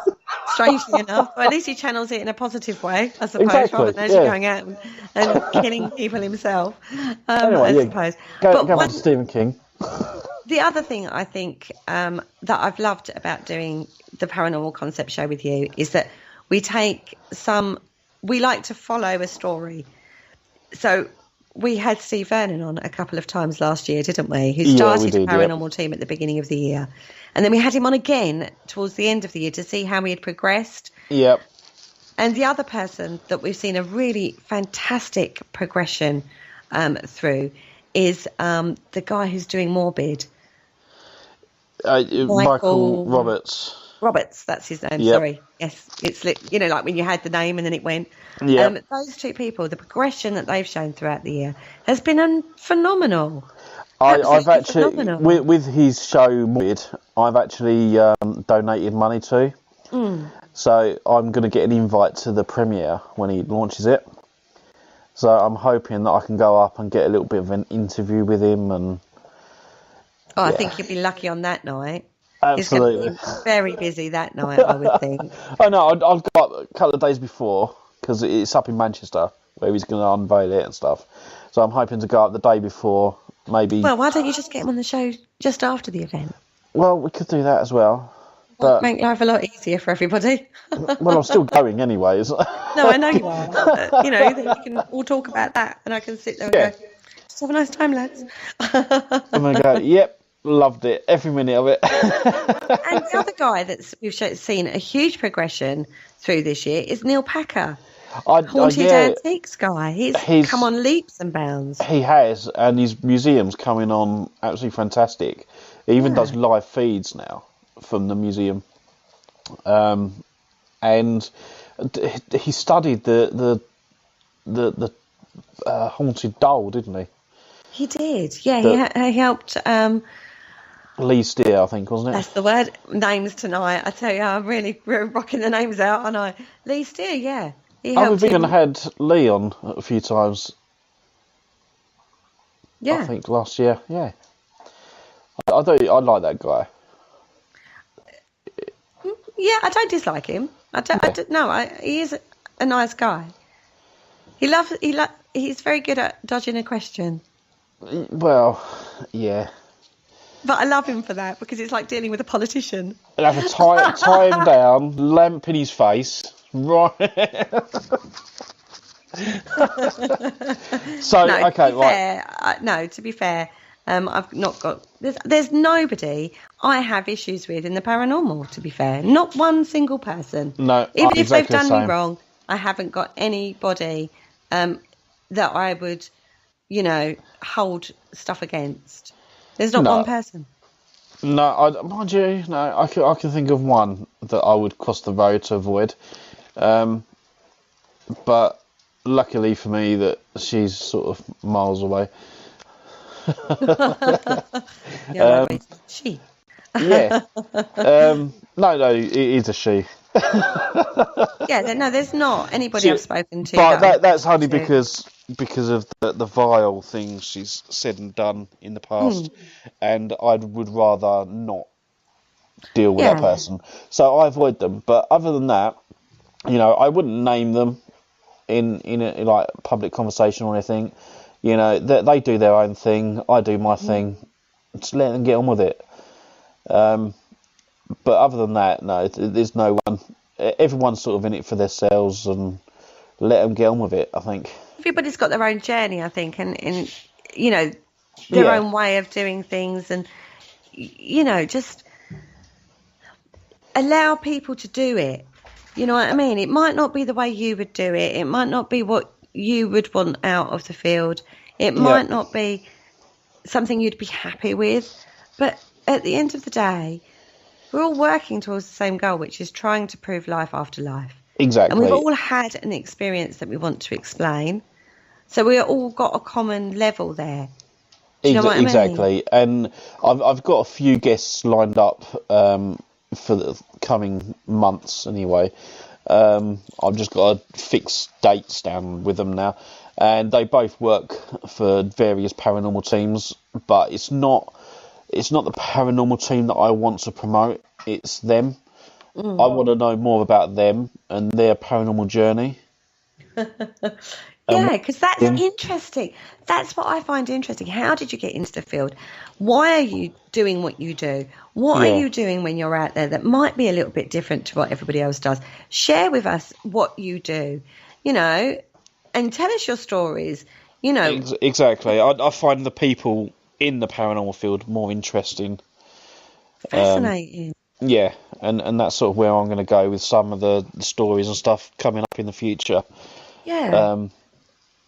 Strangely enough, but at least he channels it in a positive way, I suppose, exactly, rather than actually going out and killing people himself. Anyway, I suppose. Go on, Stephen King. The other thing I think that I've loved about doing the Paranormal Concept show with you is that we like to follow a story. So we had Steve Vernon on a couple of times last year, didn't we? Who started the Paranormal team at the beginning of the year. And then we had him on again towards the end of the year to see how he had progressed. Yep. And the other person that we've seen a really fantastic progression through is the guy who's doing Morbid. Michael Roberts. Roberts, that's his name, yep. Sorry. Yes, it's, you know, like when you had the name and then it went. Yeah. Those two people, the progression that they've shown throughout the year has been phenomenal. I've actually, with his show Morbid, I've actually donated money to. So I'm going to get an invite to the premiere when he launches it. So I'm hoping that I can go up and get a little bit of an interview with him. And I think you'll be lucky on that night. Absolutely. He's going to be very busy that night, I would think. I know, I'll go up a couple of days before, because it's up in Manchester, where he's going to unveil it and stuff. So I'm hoping to go up the day before, maybe. Well, why don't you just get him on the show just after the event? Well, we could do that as well. But make life a lot easier for everybody. Well, I'm still going anyways. No, I know you are. But, you know, then we can all talk about that, and I can sit there and go, just have a nice time, lads. I'm going to go, yep, Loved it, every minute of it. And the other guy we've seen a huge progression through this year is Neil Packer. Haunted Antiques guy. He's come on leaps and bounds. He has, and his museum's coming on absolutely fantastic. He even does live feeds now from the museum. And he studied the haunted doll, didn't he? He did, yeah. He helped... Lee Steer, I think, wasn't it? That's the word. Names tonight. I tell you, I'm really rocking the names out, aren't I? Lee Steer, yeah. We've even had Lee on a few times. Yeah. I think last year, yeah. I like that guy. Yeah, I don't dislike him. He is a nice guy. He's very good at dodging a question. Well, yeah. But I love him for that, because it's like dealing with a politician. I'll have to tie him down, lamp in his face, right. So, no, okay, right. To be fair, I've not got... There's nobody I have issues with in the paranormal, to be fair. Not one single person. No, even if exactly they've done the same. me wrong, I haven't got anybody that I would, hold stuff against. There's not one person. No, mind you, no, I can think of one that I would cross the road to avoid. But luckily for me that she's sort of miles away. She. Yeah. No, it is a she. There's not anybody I've spoken to. But that's only because of the vile things she's said and done in the past, and I would rather not deal with that person. So I avoid them. But other than that, I wouldn't name them in a like public conversation or anything. They do their own thing. I do my thing. Just let them get on with it. But other than that, no, there's no one. Everyone's sort of in it for themselves, and let them get on with it, I think. Everybody's got their own journey, I think, and their own way of doing things, and just allow people to do it. You know what I mean? It might not be the way you would do it. It might not be what you would want out of the field. It might not be something you'd be happy with. But at the end of the day, we're all working towards the same goal, which is trying to prove life after life. Exactly. And we've all had an experience that we want to explain. So we've all got a common level there. Do you know what I mean? Exactly. And I've got a few guests lined up for the coming months anyway. I've just got to fix dates down with them now. And they both work for various paranormal teams, but it's not the paranormal team that I want to promote. It's them. I want to know more about them and their paranormal journey. Because that's interesting. That's what I find interesting. How did you get into the field? Why are you doing what you do? What are you doing when you're out there that might be a little bit different to what everybody else does? Share with us what you do, and tell us your stories, Exactly. I find the people in the paranormal field more interesting. Fascinating. And that's sort of where I'm going to go with some of the stories and stuff coming up in the future. Yeah.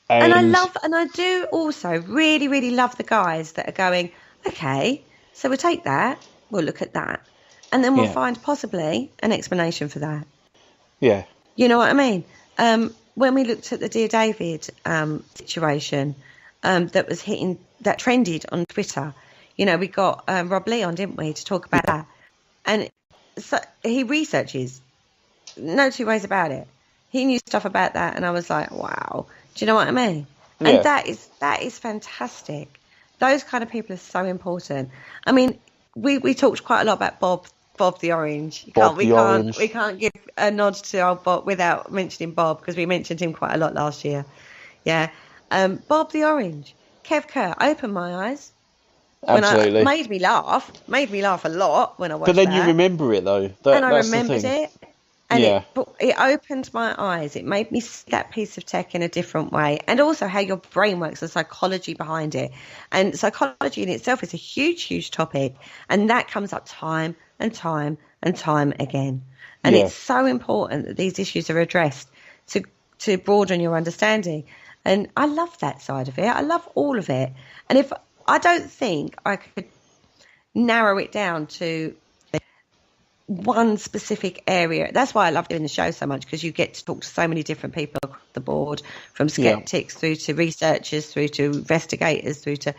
And I do also really, really love the guys that are going, okay, so we'll take that, we'll look at that, and then we'll find possibly an explanation for that. Yeah. You know what I mean? When we looked at the Dear David situation that trended on Twitter, we got Rob Lee on, didn't we, to talk about that. And so he researches, no two ways about it. He knew stuff about that, and I was like, wow. Do you know what I mean? Yeah. And that is fantastic. Those kind of people are so important. I mean, we talked quite a lot about Bob the Orange. We can't give a nod to our Bob without mentioning Bob, because we mentioned him quite a lot last year. Yeah. Bob the Orange. Kev Kerr opened my eyes. Absolutely. Made me laugh a lot when I watched that. But then you remember it, though. And I remembered it. And Yeah. it opened my eyes. It made me see that piece of tech in a different way, and also how your brain works, the psychology behind it. And psychology in itself is a huge, huge topic, and that comes up time and time and time again. And Yeah. it's so important that these issues are addressed to broaden your understanding. And I love that side of it. I love all of it. And if I don't think I could narrow it down to one specific area. That's why I love doing the show so much, because you get to talk to so many different people across the board, from skeptics through to researchers, through to investigators, through to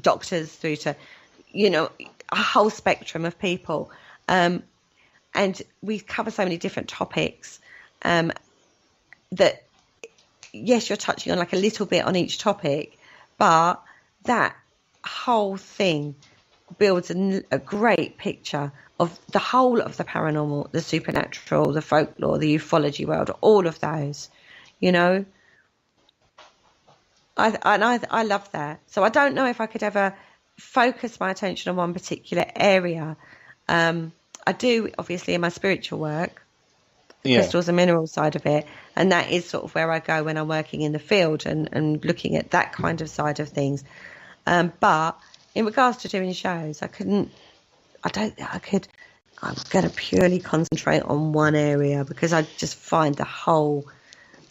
doctors, through to, a whole spectrum of people. And we cover so many different topics that, yes, you're touching on like a little bit on each topic, but that whole thing builds a great picture of the whole of the paranormal, the supernatural, the folklore, the ufology world, all of those, I love that. So I don't know if I could ever focus my attention on one particular area. I do, obviously, in my spiritual work, crystals and mineral side of it, and that is sort of where I go when I'm working in the field and looking at that kind of side of things. But in regards to doing shows, I'm going to purely concentrate on one area, because I just find the whole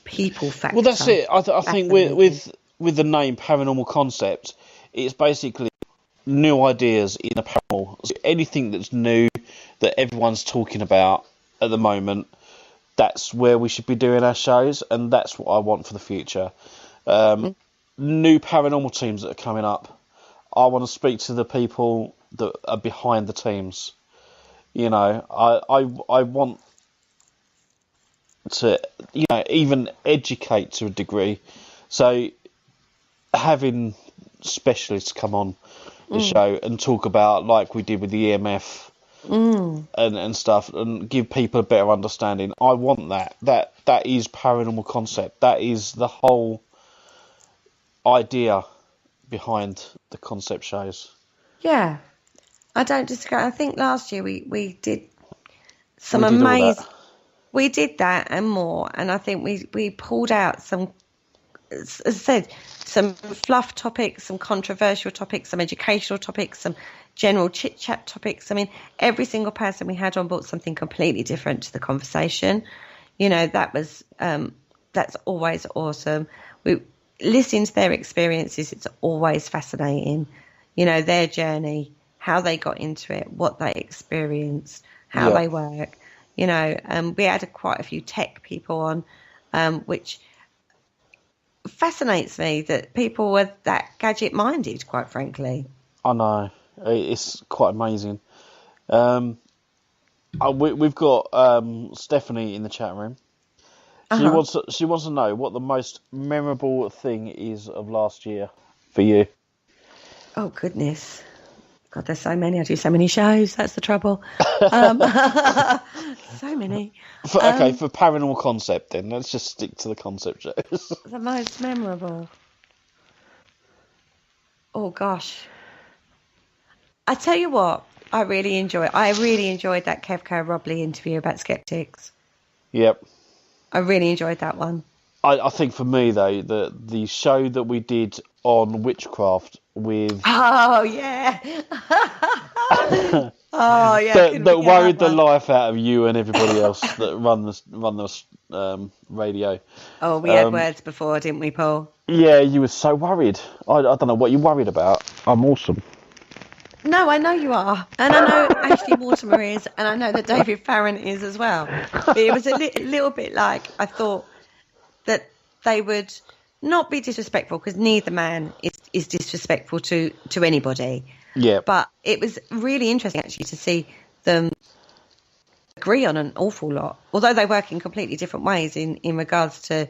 people factor. Well, that's it. I think with the name Paranormal Concept, it's basically new ideas in the paranormal. So anything that's new that everyone's talking about at the moment, that's where we should be doing our shows, and that's what I want for the future. New paranormal teams that are coming up, I want to speak to the people that are behind the teams. I want to, even educate to a degree. So having specialists come on the show and talk about, like we did with the EMF and stuff, and give people a better understanding. I want that. That is Paranormal Concept. That is the whole idea behind the concept shows. Yeah, I don't disagree. I think last year we did some amazing. We did that and more, and I think we pulled out some, as I said, some fluff topics, some controversial topics, some educational topics, some general chit chat topics. I mean, every single person we had on brought something completely different to the conversation. That was that's always awesome. Listening to their experiences, it's always fascinating. Their journey, how they got into it, what they experienced, how they work. We had quite a few tech people on, which fascinates me that people were that gadget minded, quite frankly. I know, it's quite amazing. We've got Stephanie in the chat room. She wants to know what the most memorable thing is of last year for you. Oh goodness, God, there's so many. I do so many shows. That's the trouble. So many. For Paranormal Concept, then let's just stick to the concept shows. The most memorable. Oh gosh, I tell you what, I really enjoyed that Kevko Robley interview about skeptics. Yep. I really enjoyed that one. I think for me though, the show that we did on witchcraft with oh yeah that worried the life out of you and everybody else that run the radio. Oh, we had words before, didn't we, Paul? Yeah, you were so worried. I don't know what you're worried about. I'm awesome. No, I know you are, and I know Ashley Mortimer is, and I know that David Farron is as well. But it was a little bit like I thought that they would not be disrespectful, because neither man is disrespectful to anybody. Yeah. But it was really interesting actually to see them agree on an awful lot, although they work in completely different ways in regards to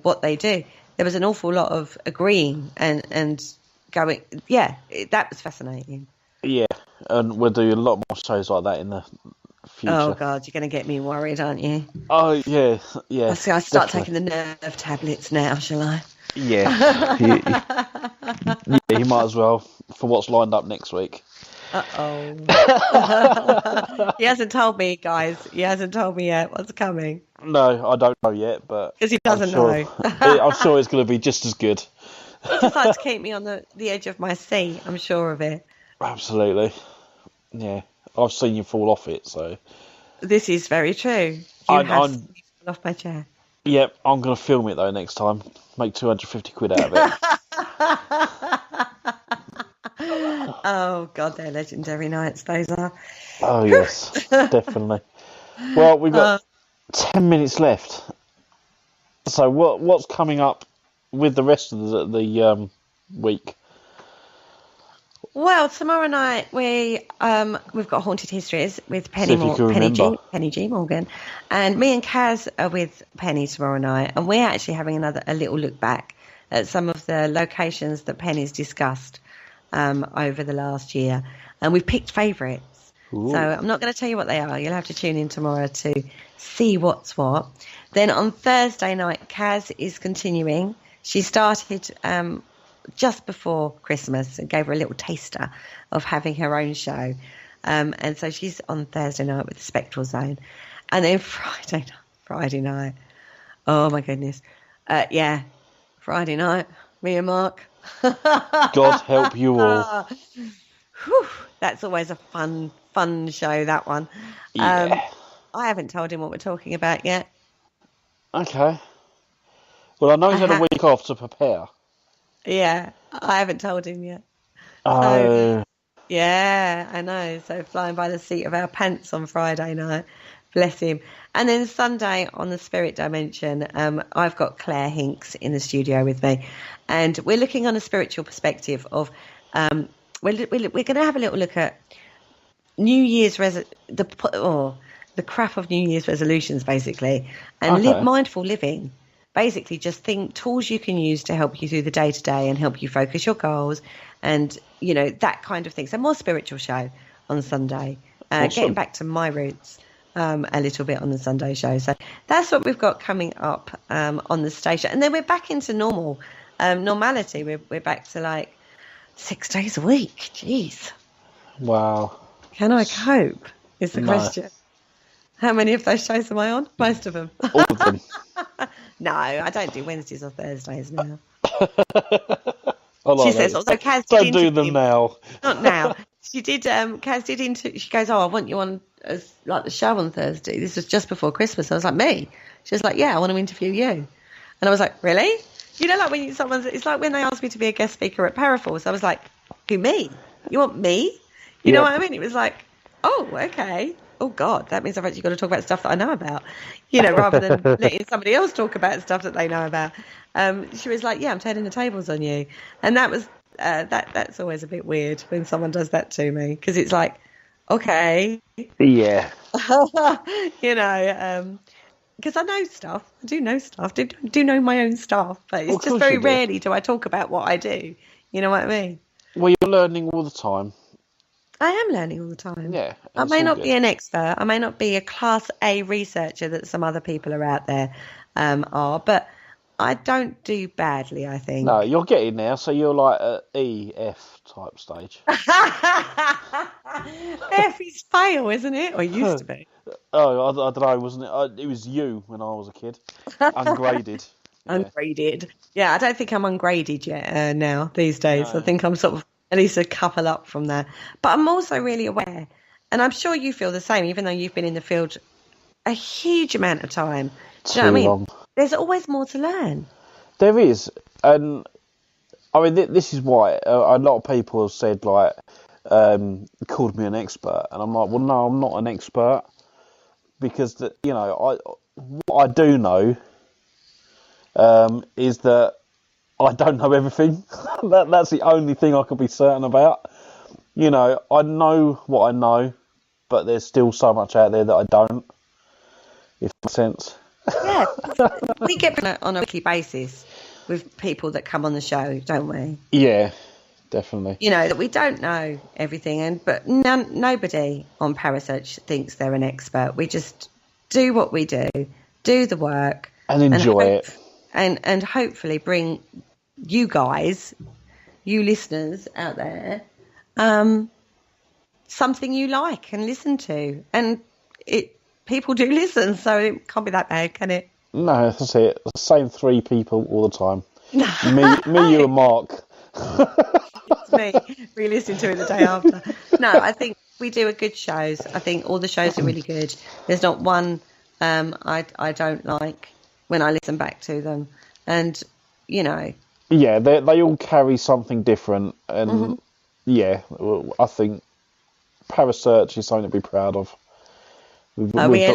what they do. There was an awful lot of agreeing and going. Yeah, that was fascinating. Yeah, and we'll do a lot more shows like that in the future. Oh God, you're going to get me worried, aren't you? Oh yeah. I see. I start taking the nerve tablets now, shall I? Yeah. You might as well, for what's lined up next week. Uh-oh. He hasn't told me, guys. He hasn't told me yet what's coming. No, I don't know yet, but Because he doesn't know. I'm sure it's going to be just as good. He just likes to keep me on the edge of my seat. I'm sure of it. Absolutely. Yeah, I've seen you fall off it, so. This is very true. You have seen me fall off my chair. Yep, I'm going to film it though next time. Make 250 quid out of it. Oh, God, they're legendary nights, those are. Oh, yes, definitely. Well, we've got 10 minutes left. So what's coming up with the rest of the week? Well, tomorrow night we've got Haunted Histories with Penny G Morgan, and me and Kaz are with Penny tomorrow night, and we're actually having a little look back at some of the locations that Penny's discussed over the last year, and we've picked favourites. So I'm not going to tell you what they are. You'll have to tune in tomorrow to see what's what. Then on Thursday night, Kaz is continuing. She started just before Christmas and gave her a little taster of having her own show. And so she's on Thursday night with the Spectral Zone. And then Friday night. Oh, my goodness. Friday night, me and Mark. God help you all. Whew, that's always a fun show, that one. Yeah. I haven't told him what we're talking about yet. Okay. Well, I know he's had a week off to prepare. Yeah, I haven't told him yet. Oh. So, yeah, I know. So flying by the seat of our pants on Friday night. Bless him. And then Sunday on the Spirit Dimension, I've got Claire Hinks in the studio with me. And we're looking on a spiritual perspective of, we're going to have a little look at New Year's, the crap of New Year's resolutions, basically, and mindful living. Basically, just tools you can use to help you through the day-to-day and help you focus your goals and, that kind of thing. So more spiritual show on Sunday. Awesome. Getting back to my roots a little bit on the Sunday show. So that's what we've got coming up on the station. And then we're back into normality. We're back to 6 days a week. Jeez. Wow. Can I cope is the question. How many of those shows am I on? Most of them. All of them. No, I don't do Wednesdays or Thursdays now. She says, although Kaz don't do them now. Not now. She did. Kaz did she goes, I want you on as the show on Thursday. This was just before Christmas. I was like, me? She was like, yeah, I want to interview you. And I was like, really? When it's like when they asked me to be a guest speaker at Paraforce. I was like, who, me? You want me? You know what I mean? It was like, oh, okay. Oh, God, that means I've actually got to talk about stuff that I know about, rather than letting somebody else talk about stuff that they know about. She was like, yeah, I'm turning the tables on you. And that was, that's always a bit weird when someone does that to me, because it's like, okay. Yeah. Because I know stuff. I do know stuff. Do know my own stuff. But it's just very rarely do I talk about what I do. You know what I mean? Well, you're learning all the time. I am learning all the time. Yeah. I may not be an expert. I may not be a Class A researcher that some other people are out there are, but I don't do badly, I think. No, you're getting there, so you're like at EF type stage. F is fail, isn't it? Or used to be. Oh, I don't know, wasn't it? It was U when I was a kid. Ungraded. Ungraded. Yeah, I don't think I'm ungraded yet now these days. No. I think I'm sort of at least a couple up from that. But I'm also really aware, and I'm sure you feel the same, even though you've been in the field a huge amount of time. Do you know what I mean? Long. There's always more to learn. There is. And, I mean, this is why a lot of people have said, called me an expert. And I'm like, well, no, I'm not an expert. Because, what I do know is that I don't know everything. That's the only thing I could be certain about. I know what I know, but there's still so much out there that I don't, if that makes sense. Yeah, we get on a weekly basis with people that come on the show, don't we? Yeah, definitely. That we don't know everything, but nobody on Parasearch thinks they're an expert. We just do what we do the work, and enjoy it. And hopefully bring you guys, you listeners out there, something you like and listen to, and people do listen, so it can't be that bad, can it? No, that's it. The same 3 people all the time. me, you, and Mark. It's me re-listening to it the day after. No, I think we do a good shows. I think all the shows are really good. There's not one I don't like when I listen back to them, and Yeah, they all carry something different, and yeah, I think Parasearch is something to be proud of. Are we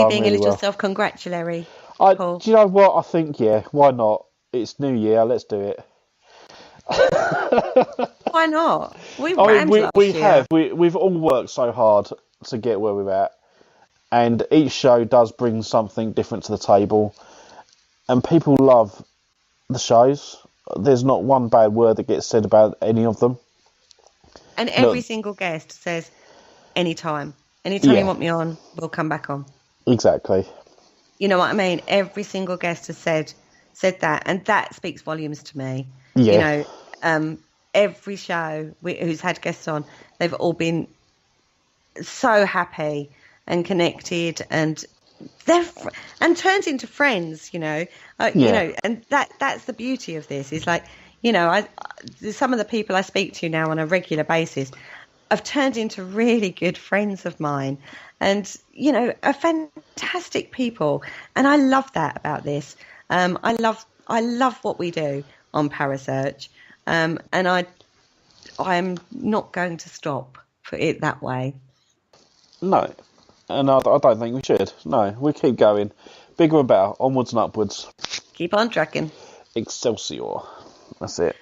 being a little self-congratulatory, Paul? Do you know what? I think, yeah, why not? It's New Year, let's do it. Why not? We have. We've all worked so hard to get where we're at, and each show does bring something different to the table, and people love the shows. There's not one bad word that gets said about any of them. And every single guest says, anytime you want me on, we'll come back on. Exactly. You know what I mean? Every single guest has said that, and that speaks volumes to me. Yeah. Every show who's had guests on, they've all been so happy and connected, and and turned into friends. And that's the beauty of this. Is like, some of the people I speak to now on a regular basis have turned into really good friends of mine, and are fantastic people, and I love that about this. I love what we do on Parasearch, and I'm not going to stop for it that way. No, and I don't think we should. No, we keep going, bigger and better, onwards and upwards. Keep on trucking. Excelsior. That's it.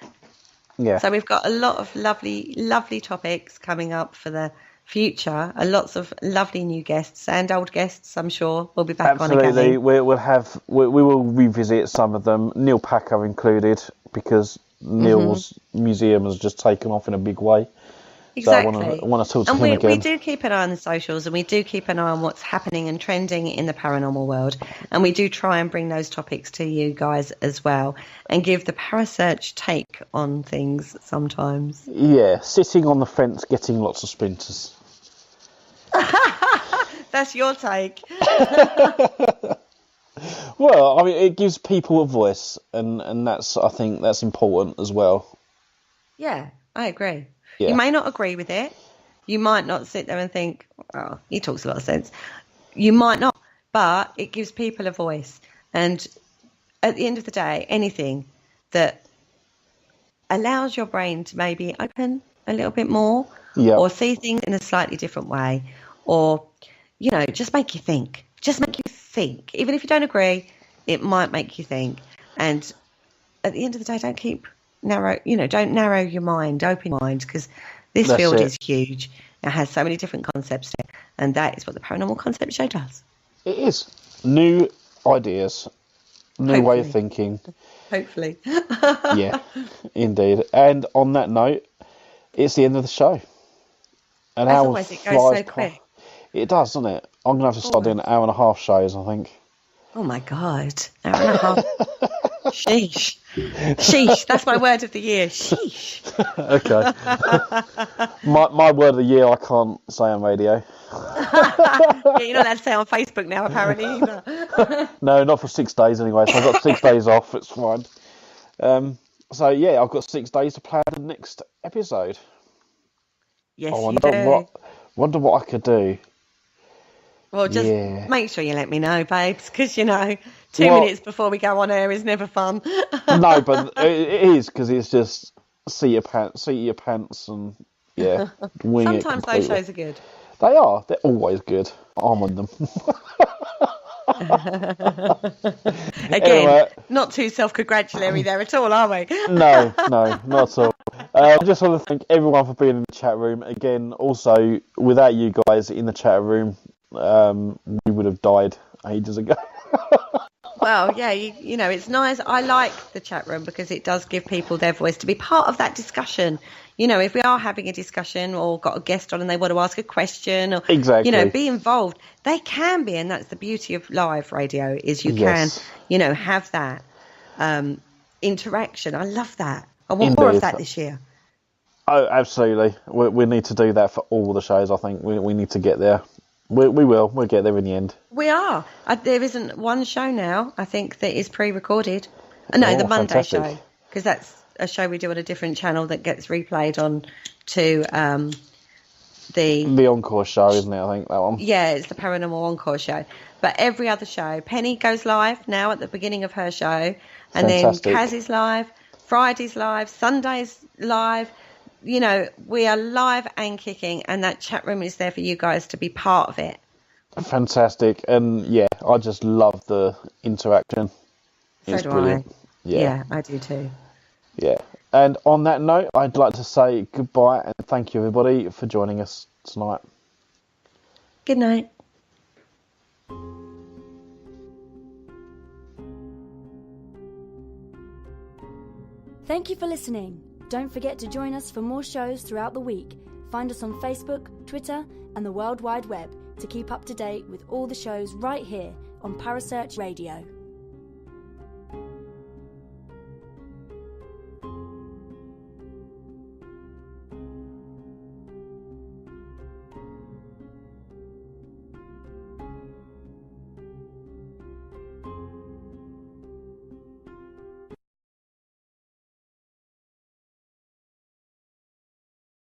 Yeah. So we've got a lot of lovely topics coming up for the future. Lots of lovely new guests and old guests, I'm sure, will be back on again. Absolutely. We will revisit some of them, Neil Packer included, because Neil's museum has just taken off in a big way. Exactly. So I want to talk to him again. We do keep an eye on the socials, and we do keep an eye on what's happening and trending in the paranormal world. And we do try and bring those topics to you guys as well, and give the Parasearch take on things sometimes. Yeah, sitting on the fence getting lots of splinters. That's your take. Well, I mean, it gives people a voice, and I think that's important as well. Yeah, I agree. Yeah. You may not agree with it. You might not sit there and think, oh, he talks a lot of sense. You might not, but it gives people a voice. And at the end of the day, anything that allows your brain to maybe open a little bit more, or see things in a slightly different way, or, just make you think. Just make you think. Even if you don't agree, it might make you think. And at the end of the day, don't narrow your mind, open your mind, because this field is huge. It has so many different concepts to it, and that is what the Paranormal Concept Show does. It is. New ideas, new way of thinking. Hopefully. Yeah, indeed. And on that note, it's the end of the show. As always, it goes so quick. It does, doesn't it? I'm going to have to start doing 1.5 hour shows, I think. Oh, my God. 1.5 hours. Sheesh. Sheesh. That's my word of the year. Sheesh. Okay. my word of the year I can't say on radio. Yeah, you're not allowed to say on Facebook now, apparently, either. No, not for 6 days anyway. So I've got 6 days off. It's fine. So, yeah, I've got 6 days to plan the next episode. Yes, wonder what I could do. Well, just make sure you let me know, babes, because, 2 minutes before we go on air is never fun. No, but it is, because it's just seat your pants and, wing it. Sometimes those shows are good. They are. They're always good. I'm on them. Again, anyway, not too self-congratulatory there at all, are we? No, not at all. I just want to thank everyone for being in the chat room. Again, also, without you guys in the chat room, we would have died ages ago. Well, yeah, it's nice. I like the chat room because it does give people their voice to be part of that discussion. If we are having a discussion or got a guest on and they want to ask a question or, be involved, they can be. And that's the beauty of live radio is you can, have that interaction. I love that. I want more of that this year. Oh, absolutely. We need to do that for all the shows. I think we need to get there. We will. We'll get there in the end. We are. There isn't one show now, I think, that is pre-recorded. No, the Monday fantastic. show, because that's a show we do on a different channel that gets replayed on to the Encore show, isn't it? I think that one. Yeah, it's the Paranormal Encore show. But every other show, Penny goes live now at the beginning of her show, and Fantastic. then Kaz is live, Friday's live, Sunday's live. You know, we are live and kicking, and that chat room is there for you guys to be part of it. Fantastic. And yeah, I just love the interaction. So do brilliant. I. Yeah. Yeah, I do too. Yeah. And on that note, I'd like to say goodbye and thank you, everybody, for joining us tonight. Good night. Thank you for listening. Don't forget to join us for more shows throughout the week. Find us on Facebook, Twitter, and the World Wide Web to keep up to date with all the shows right here on Parasearch Radio.